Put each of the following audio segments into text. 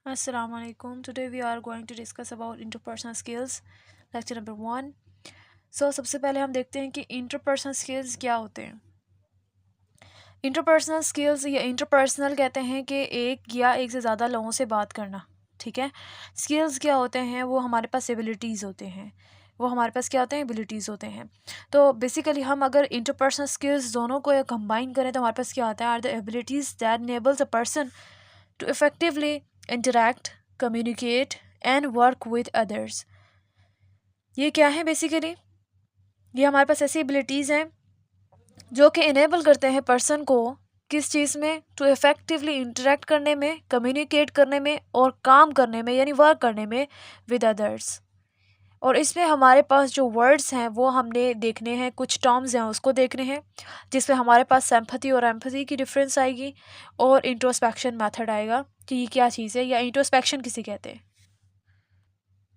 Assalamu alaikum. Today we are going to discuss about interpersonal skills, lecture number 1. सबसे पहले हम देखते हैं कि interpersonal skills क्या होते हैं. इंटरपर्सनल स्किल्स या इंटरपर्सनल कहते हैं कि एक या एक से ज़्यादा लोगों से बात करना. ठीक है. स्किल्स क्या होते हैं? वो हमारे पास एबिलिटीज़ होते हैं. वो हमारे पास क्या होते हैं? एबिलिटीज़ होते हैं. तो बेसिकली हम अगर इंटरपर्सनल स्किल्स दोनों को कंबाइन करें तो हमारे पास क्या आता है? Are the abilities that enables a person to effectively interact, communicate and work with others. ये क्या है बेसिकली? ये हमारे पास ऐसी एबिलिटीज़ हैं जो कि इनेबल करते हैं पर्सन को किस चीज़ में? टू इफ़ेक्टिवली इंटरेक्ट करने में, कम्युनिकेट करने में और काम करने में यानी वर्क करने में विद अदर्स. और इसमें हमारे पास जो वर्ड्स हैं वो हमने देखने हैं, कुछ टर्म्स हैं उसको देखने हैं, जिसमें हमारे पास सिंपैथी और एम्पैथी की डिफरेंस आएगी और इंट्रोस्पेक्शन मेथड आएगा कि ये क्या चीज़ है या इंट्रोस्पेक्शन किसे कहते हैं.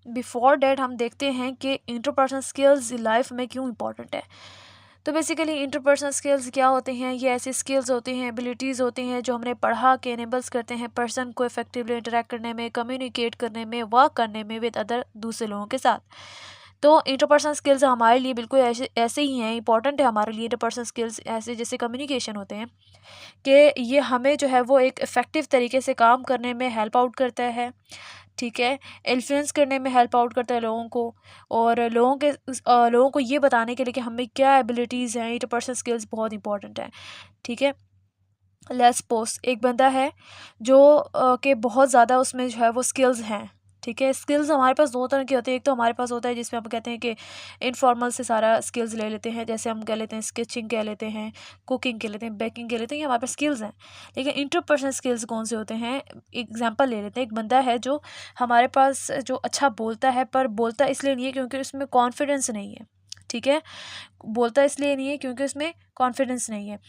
बिफोर डैट हम देखते हैं कि इंटरपर्सनल स्किल्स लाइफ में क्यों इम्पोर्टेंट है. तो बेसिकली इंटरपर्सनल स्किल्स क्या होते हैं? ये ऐसी स्किल्स होती हैं, एबिलिटीज़ होती हैं जो हमने पढ़ा के इनेबल्स करते हैं पर्सन को इफेक्टिवली इंटरेक्ट करने में, कम्युनिकेट करने में, वर्क करने में विद अदर दूसरे लोगों के साथ. तो इंटरपर्सनल स्किल्स हमारे लिए बिल्कुल ऐसे ही हैं, इंपॉर्टेंट है हमारे लिए. इंटरपर्सनल स्किल्स ऐसे जैसे कम्युनिकेशन होते हैं कि ये हमें जो है वो एक इफ़ेक्टिव तरीके से काम करने में हेल्प आउट करता है. ठीक है. इन्फ्लुएंस करने में हेल्प आउट करता है लोगों को, और लोगों को ये बताने के लिए कि हमें क्या एबिलिटीज़ हैं. इंटरपर्सनल स्किल्स बहुत इंपॉर्टेंट हैं. ठीक है. लेट्स सपोज एक बंदा है जो कि बहुत ज़्यादा उसमें जो है वो स्किल्स हैं. ठीक है. स्किल्स हमारे पास दो तरह की होती है. एक तो हमारे पास होता है जिसमें हम कहते हैं कि इनफॉर्मल से सारा स्किल्स ले लेते हैं, जैसे हम कह लेते हैं स्केचिंग कह लेते हैं, कुकिंग कह लेते हैं, बेकिंग कह लेते हैं, ये हमारे पास स्किल्स हैं. लेकिन इंटरपर्सनल स्किल्स कौन से होते हैं? एग्जांपल ले लेते हैं. एक बंदा है जो हमारे पास जो अच्छा बोलता है, पर बोलता इसलिए नहीं है क्योंकि उसमें कॉन्फिडेंस नहीं है. ठीक है. बोलता इसलिए नहीं है क्योंकि उसमें कॉन्फिडेंस नहीं है.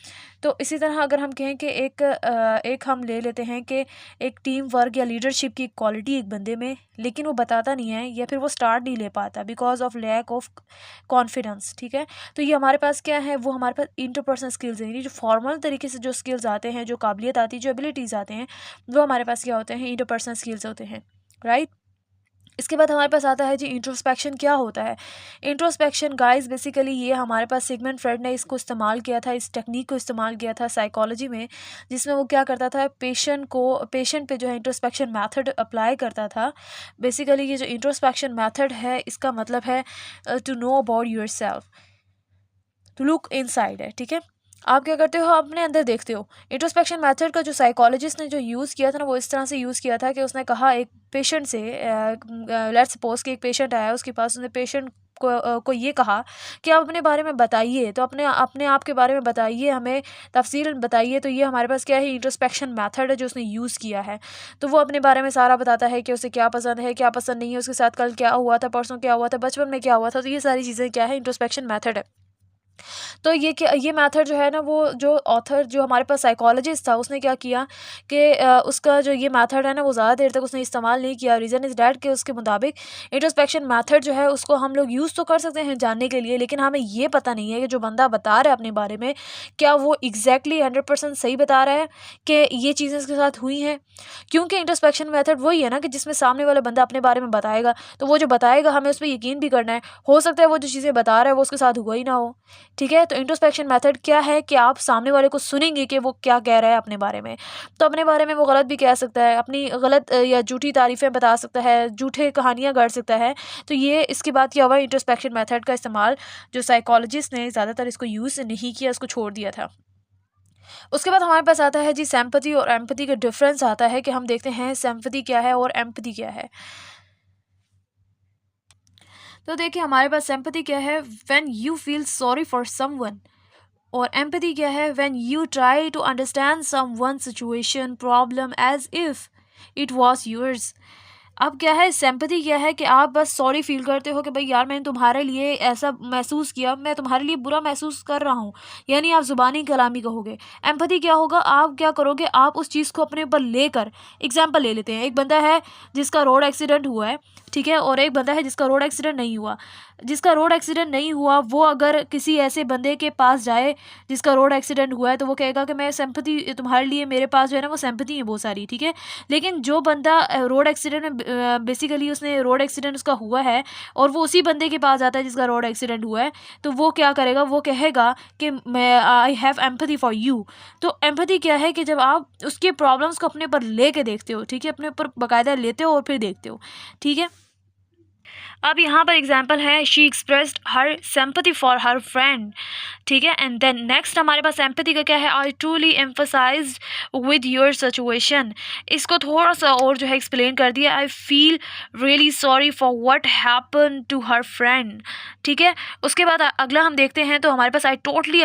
तो इसी तरह अगर हम कहें कि एक हम ले लेते हैं कि एक टीम वर्क या लीडरशिप की क्वालिटी एक बंदे में, लेकिन वो बताता नहीं है या फिर वो स्टार्ट नहीं ले पाता because of lack of confidence. ठीक है. तो ये हमारे पास क्या है? वो हमारे पास इंटरपर्सनल स्किल्स हैं. यानी जो फॉर्मल तरीके से जो स्किल्स आते हैं, जो काबिलियत आती है, जो एबिलिटीज़ आते हैं, वो हमारे पास क्या होते हैं? इंटरपर्सनल स्किल्स होते हैं. राइट. इसके बाद हमारे पास आता है जी इंट्रोस्पेक्शन. क्या होता है इंट्रोस्पेक्शन? गाइस बेसिकली ये हमारे पास सिगमंड फ्रेड ने इसको इस्तेमाल किया था, इस टेक्निक को इस्तेमाल किया था साइकोलॉजी में, जिसमें वो क्या करता था? पेशेंट पे जो है इंट्रोस्पेक्शन मेथड अप्लाई करता था. बेसिकली ये जो इंट्रोस्पेक्शन मेथड है इसका मतलब है to know about yourself, to look inside है. ठीक है. आप क्या करते हो? आप अपने अंदर देखते हो. इंट्रोस्पेक्शन मेथड का जो साइकोलॉजिस्ट ने जो यूज़ किया था ना, वो इस तरह से यूज़ किया था कि उसने कहा एक पेशेंट से, लेट्स सपोज कि एक पेशेंट आया उसके पास, उसने पेशेंट को ये कहा कि आप अपने बारे में बताइए, तो अपने अपने आप के बारे में बताइए, हमें तफसीलन बताइए. तो ये हमारे पास क्या है? इंट्रोस्पेक्शन मेथड है जो उसने यूज़ किया है. तो वो अपने बारे में सारा बताता है कि उसे क्या पसंद है, क्या पसंद नहीं है, उसके साथ कल क्या हुआ था, परसों क्या हुआ था, बचपन में क्या हुआ था. तो ये सारी चीज़ें क्या है? इंट्रोस्पेक्शन मेथड है. तो ये मेथड जो है ना, वो जो ऑथर जो हमारे पास साइकोलॉजिस्ट था उसने क्या किया कि उसका जो ये मेथड है ना वो ज़्यादा देर तक उसने इस्तेमाल नहीं किया. रीज़न इज़ डैट कि उसके मुताबिक इंट्रोस्पेक्शन मेथड जो है उसको हम लोग यूज़ तो कर सकते हैं जानने के लिए, लेकिन हमें ये पता नहीं है कि जो बंदा बता रहा है अपने बारे में क्या वो एग्जैक्टली 100% सही बता रहा है कि ये चीज़ें उसके साथ हुई हैं. क्योंकि इंट्रोस्पेक्शन मेथड वही है ना कि जिसमें सामने वाला बंदा अपने बारे में बताएगा, तो वो जो बताएगा हमें उस पर यकीन भी करना है. हो सकता है वो जो चीज़ें बता रहा है वो उसके साथ हुआ ही ना हो. ठीक है. तो इंट्रोस्पेक्शन मेथड क्या है कि आप सामने वाले को सुनेंगे कि वो क्या कह रहा है अपने बारे में. तो अपने बारे में वो गलत भी कह सकता है, अपनी गलत या झूठी तारीफ़ें बता सकता है, झूठे कहानियाँ गढ़ सकता है. तो ये इसके बाद क्या हुआ? इंट्रोस्पेक्शन मेथड का इस्तेमाल जो साइकोलॉजिस्ट ने ज़्यादातर इसको यूज़ नहीं किया, इसको छोड़ दिया था. उसके बाद हमारे पास आता है जी सिंपैथी और एम्पैथी का डिफरेंस आता है कि हम देखते हैं सिंपैथी क्या है और एम्पैथी क्या है. तो देखिए हमारे पास सिंपैथी क्या है? When you feel sorry for someone. और एम्पैथी क्या है? When you try to understand someone situation problem as if it was yours. अब क्या है? सिंपैथी क्या है कि आप बस सॉरी फील करते हो कि भाई यार मैंने तुम्हारे लिए ऐसा महसूस किया, मैं तुम्हारे लिए बुरा महसूस कर रहा हूँ, यानी आप ज़ुबानी कलामी कहोगे. एम्पैथी क्या होगा? आप क्या करोगे? आप उस चीज़ को अपने ऊपर लेकर, एग्जाम्पल ले लेते हैं, एक बंदा है जिसका रोड एक्सीडेंट हुआ है, ठीक है, और एक बंदा है जिसका रोड एक्सीडेंट नहीं हुआ। जिसका रोड एक्सीडेंट नहीं हुआ वो अगर किसी ऐसे बंदे के पास जाए जिसका रोड एक्सीडेंट हुआ है तो वो कहेगा कि मैं सिंपैथी तुम्हारे लिए, मेरे पास जो है ना वो सिंपैथी है बहुत सारी, ठीक है। लेकिन जो बंदा रोड एक्सीडेंट में बेसिकली उसने रोड एक्सीडेंट उसका हुआ है और वो उसी बंदे के पास जाता है जिसका रोड एक्सीडेंट हुआ है, तो वो क्या करेगा, वो कहेगा कि मैं I have empathy for you. तो एम्पैथी क्या है कि जब आप उसके प्रॉब्लम्स को अपने ऊपर ले के देखते हो, ठीक है, अपने ऊपर बाकायदा लेते हो और फिर देखते हो, ठीक है। अब यहाँ पर एग्जाम्पल है, she expressed her sympathy for her friend, ठीक है। एंड देन नेक्स्ट हमारे पास एम्पैथी का क्या है, I truly empathised with your situation. इसको थोड़ा सा और जो है एक्सप्लेन कर दिया, I feel really sorry for what happen to her friend, ठीक है। उसके बाद अगला हम देखते हैं, तो हमारे पास I totally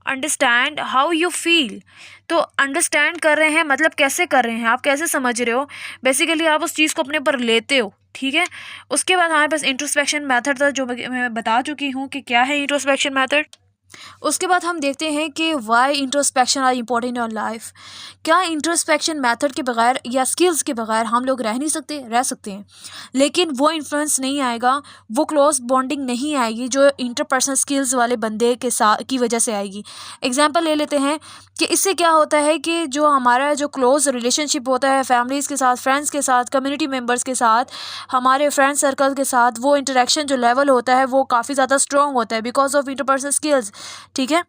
understand how you feel. तो अंडरस्टैंड कर रहे हैं मतलब कैसे कर रहे हैं, आप कैसे समझ रहे हो, बेसिकली आप उस चीज़ को अपने ऊपर लेते हो, ठीक है। उसके बाद हमारे पास इंट्रोस्पेक्शन मेथड था जो मैं बता चुकी हूँ कि क्या है इंट्रोस्पेक्शन मेथड। उसके बाद हम देखते हैं कि why introspection are important in your life. क्या इंट्रोस्पेक्शन मेथड के बगैर या स्किल्स के बगैर हम लोग रह नहीं सकते, रह सकते हैं, लेकिन वो इन्फ्लुएंस नहीं आएगा, वो क्लोज बॉन्डिंग नहीं आएगी जो इंटरपर्सनल स्किल्स वाले बंदे के साथ की वजह से आएगी। एग्जांपल ले लेते हैं कि इससे क्या होता है कि जो हमारा जो क्लोज रिलेशनशिप होता है फैमिलीज़ के साथ, फ्रेंड्स के साथ, कम्युनिटी मेम्बर्स के साथ, हमारे फ्रेंड सर्कल के साथ, वो इंटरेक्शन जो लेवल होता है वो काफ़ी ज़्यादा स्ट्रॉन्ग होता है बिकॉज ऑफ इंटरपर्सनल स्किल्स, ठीक है।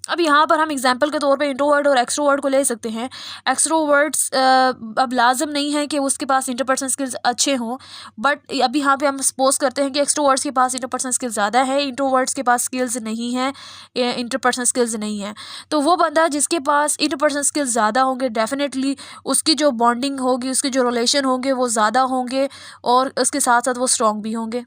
अब यहाँ पर हम एग्जांपल के तौर पे इंट्रोवर्ट और एक्सट्रोवर्ट को ले सकते हैं। एक्सट्रोवर्ट्स अब लाजम नहीं है कि उसके पास इंटरपर्सनल स्किल्स अच्छे हों, बट अभी यहाँ पे हम सपोज करते हैं कि एक्सट्रोवर्ट्स के पास इंटरपर्सनल स्किल्स ज़्यादा है, इंट्रोवर्ट्स के पास स्किल्स नहीं है, इंटरपर्सनल स्किल्स नहीं है। तो वो बंदा जिसके पास इंटरपर्सनल स्किल्स ज़्यादा होंगे डेफिनेटली उसकी जो बॉन्डिंग होगी, उसके जो रिलेशन होंगे वो ज़्यादा होंगे और उसके साथ साथ वो स्ट्रॉन्ग भी होंगे।